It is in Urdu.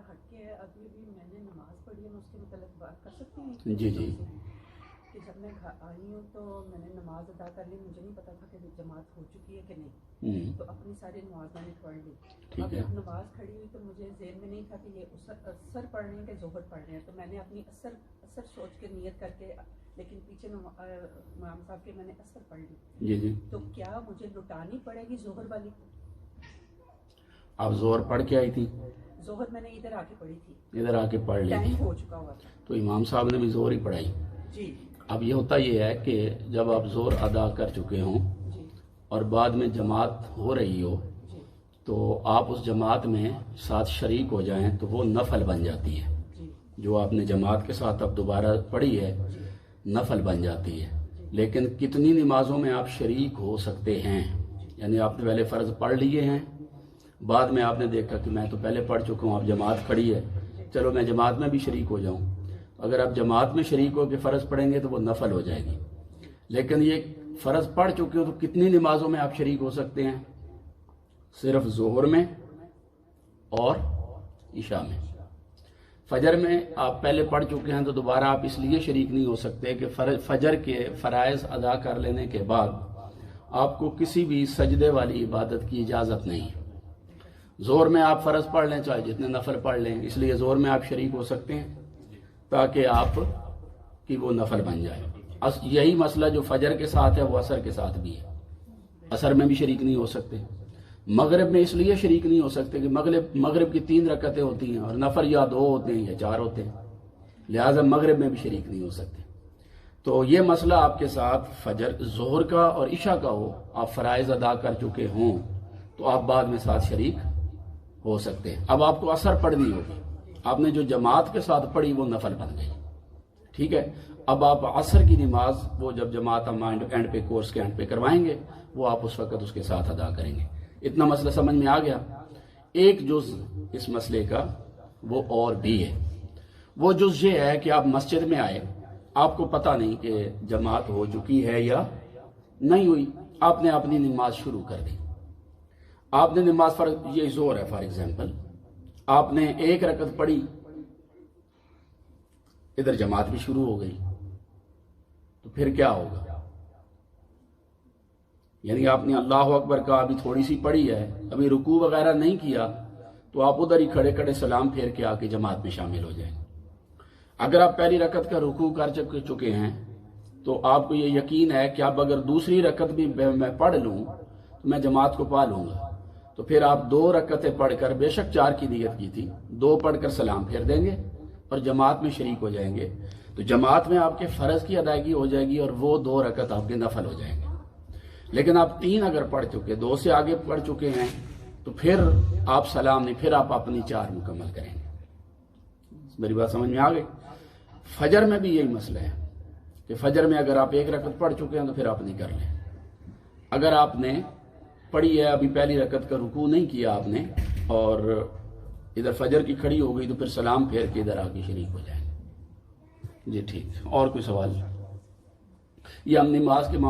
ہٹ کے ابھی بھی میں نے نماز پڑھی ہے، میں اس کے متعلق بات کر سکتی ہوں؟ جی جی کہ جب میں آئی ہوں تو میں نے نماز ادا کر لی، مجھے نہیں پتا تھا کہ جماعت ہو چکی ہے کہ نہیں، تو اپنی ساری نماز میں نے پڑھ لی۔ اب جب نماز کھڑی ہوئی تو مجھے ذہن میں نہیں تھا کہ یہ اثر پڑھ رہے ہیں کہ ظہر پڑھ رہے ہیں، تو میں نے اپنی اثر سوچ کے نیت کر کے، لیکن پیچھے امام صاحب کے میں نے اثر پڑھ لی۔ جی جی تو کیا مجھے لٹانی پڑے گی ظہر والی؟ آپ ظہر پڑھ کے آئی تھی؟ ظہر میں نے ادھر آ کے پڑھی تھی، ادھر آ کے پڑھ لی تھی، ٹائم ہو چکا ہوا تھا۔ تو امام صاحب نے بھی ظہر ہی پڑھائی۔ جی اب یہ ہوتا یہ ہے کہ جب آپ ظہر ادا کر چکے ہوں جی اور بعد میں جماعت ہو رہی ہو جی تو آپ اس جماعت میں ساتھ شریک ہو جائیں تو وہ نفل بن جاتی ہے۔ جی جو آپ نے جماعت کے ساتھ اب دوبارہ پڑھی ہے نفل بن جاتی ہے۔ لیکن کتنی نمازوں میں آپ شریک ہو سکتے ہیں؟ یعنی آپ نے پہلے فرض پڑھ لیے ہیں، بعد میں آپ نے دیکھا کہ میں تو پہلے پڑھ چکا ہوں، اب جماعت کھڑی ہے، چلو میں جماعت میں بھی شریک ہو جاؤں۔ اگر آپ جماعت میں شریک ہو کے فرض پڑھیں گے تو وہ نفل ہو جائے گی۔ لیکن یہ فرض پڑھ چکے ہو تو کتنی نمازوں میں آپ شریک ہو سکتے ہیں؟ صرف ظہر میں اور عشاء میں۔ فجر میں آپ پہلے پڑھ چکے ہیں تو دوبارہ آپ اس لیے شریک نہیں ہو سکتے کہ فجر کے فرائض ادا کر لینے کے بعد آپ کو کسی بھی سجدے والی عبادت کی اجازت نہیں ہے۔ ظہر میں آپ فرض پڑھ لیں چاہے جتنے نفل پڑھ لیں، اس لیے ظہر میں آپ شریک ہو سکتے ہیں تاکہ آپ کی وہ نفل بن جائے۔ یہی مسئلہ جو فجر کے ساتھ ہے وہ عصر کے ساتھ بھی ہے۔ عصر میں بھی شریک نہیں ہو سکتے۔ مغرب میں اس لیے شریک نہیں ہو سکتے کہ مغرب کی 3 رکعتیں ہوتی ہیں اور نفل یا 2 ہوتے ہیں یا 4 ہوتے ہیں، لہٰذا مغرب میں بھی شریک نہیں ہو سکتے۔ تو یہ مسئلہ آپ کے ساتھ فجر ظہر کا اور عشاء کا ہو، آپ فرائض ادا کر چکے ہوں تو آپ بعد میں ساتھ شریک ہو سکتے ہیں۔ اب آپ کو عصر پڑھنی ہوگی، آپ نے جو جماعت کے ساتھ پڑھی وہ نفل بن گئی، ٹھیک ہے۔ اب آپ عصر کی نماز وہ جب جماعت ہم اینڈ پہ کورس کے اینڈ پہ کروائیں گے وہ آپ اس وقت اس کے ساتھ ادا کریں گے۔ اتنا مسئلہ سمجھ میں آ گیا؟ ایک جز اس مسئلے کا وہ اور بھی ہے، وہ جز یہ ہے کہ آپ مسجد میں آئے، آپ کو پتہ نہیں کہ جماعت ہو چکی ہے یا نہیں ہوئی، آپ نے اپنی نماز شروع کر دی۔ آپ نے نماز یہ ظہر ہے فار ایگزامپل، آپ نے 1 رکعت پڑھی، ادھر جماعت بھی شروع ہو گئی، تو پھر کیا ہوگا؟ یعنی آپ نے اللہ اکبر کہا، ابھی تھوڑی سی پڑھی ہے، ابھی رکوع وغیرہ نہیں کیا، تو آپ ادھر ہی کھڑے کھڑے سلام پھیر کے آ کے جماعت میں شامل ہو جائیں۔ اگر آپ پہلی رکعت کا رکوع کر چکے ہیں تو آپ کو یہ یقین ہے کہ اب اگر دوسری رکعت بھی میں پڑھ لوں تو میں جماعت کو پا لوں گا، تو پھر آپ 2 رکعتیں پڑھ کر، بے شک 4 کی نیت کی تھی، 2 پڑھ کر سلام پھیر دیں گے اور جماعت میں شریک ہو جائیں گے، تو جماعت میں آپ کے فرض کی ادائیگی ہو جائے گی اور وہ 2 رکعت آپ کے نفل ہو جائیں گے۔ لیکن آپ 3 اگر پڑھ چکے، 2 سے آگے پڑھ چکے ہیں، تو پھر آپ سلام نہیں، پھر آپ اپنی 4 مکمل کریں گے۔ میری بات سمجھ میں آ گئی؟ فجر میں بھی یہی مسئلہ ہے کہ فجر میں اگر آپ 1 رکعت پڑھ چکے ہیں تو پھر آپ نہیں کر لیں۔ اگر آپ نے پڑھی ہے، ابھی پہلی رکعت کا رکوع نہیں کیا آپ نے اور ادھر فجر کی کھڑی ہو گئی، تو پھر سلام پھیر کے ادھر آ کے شریک ہو جائیں۔ جی ٹھیک، اور کوئی سوال؟ یہ ہم نماز کے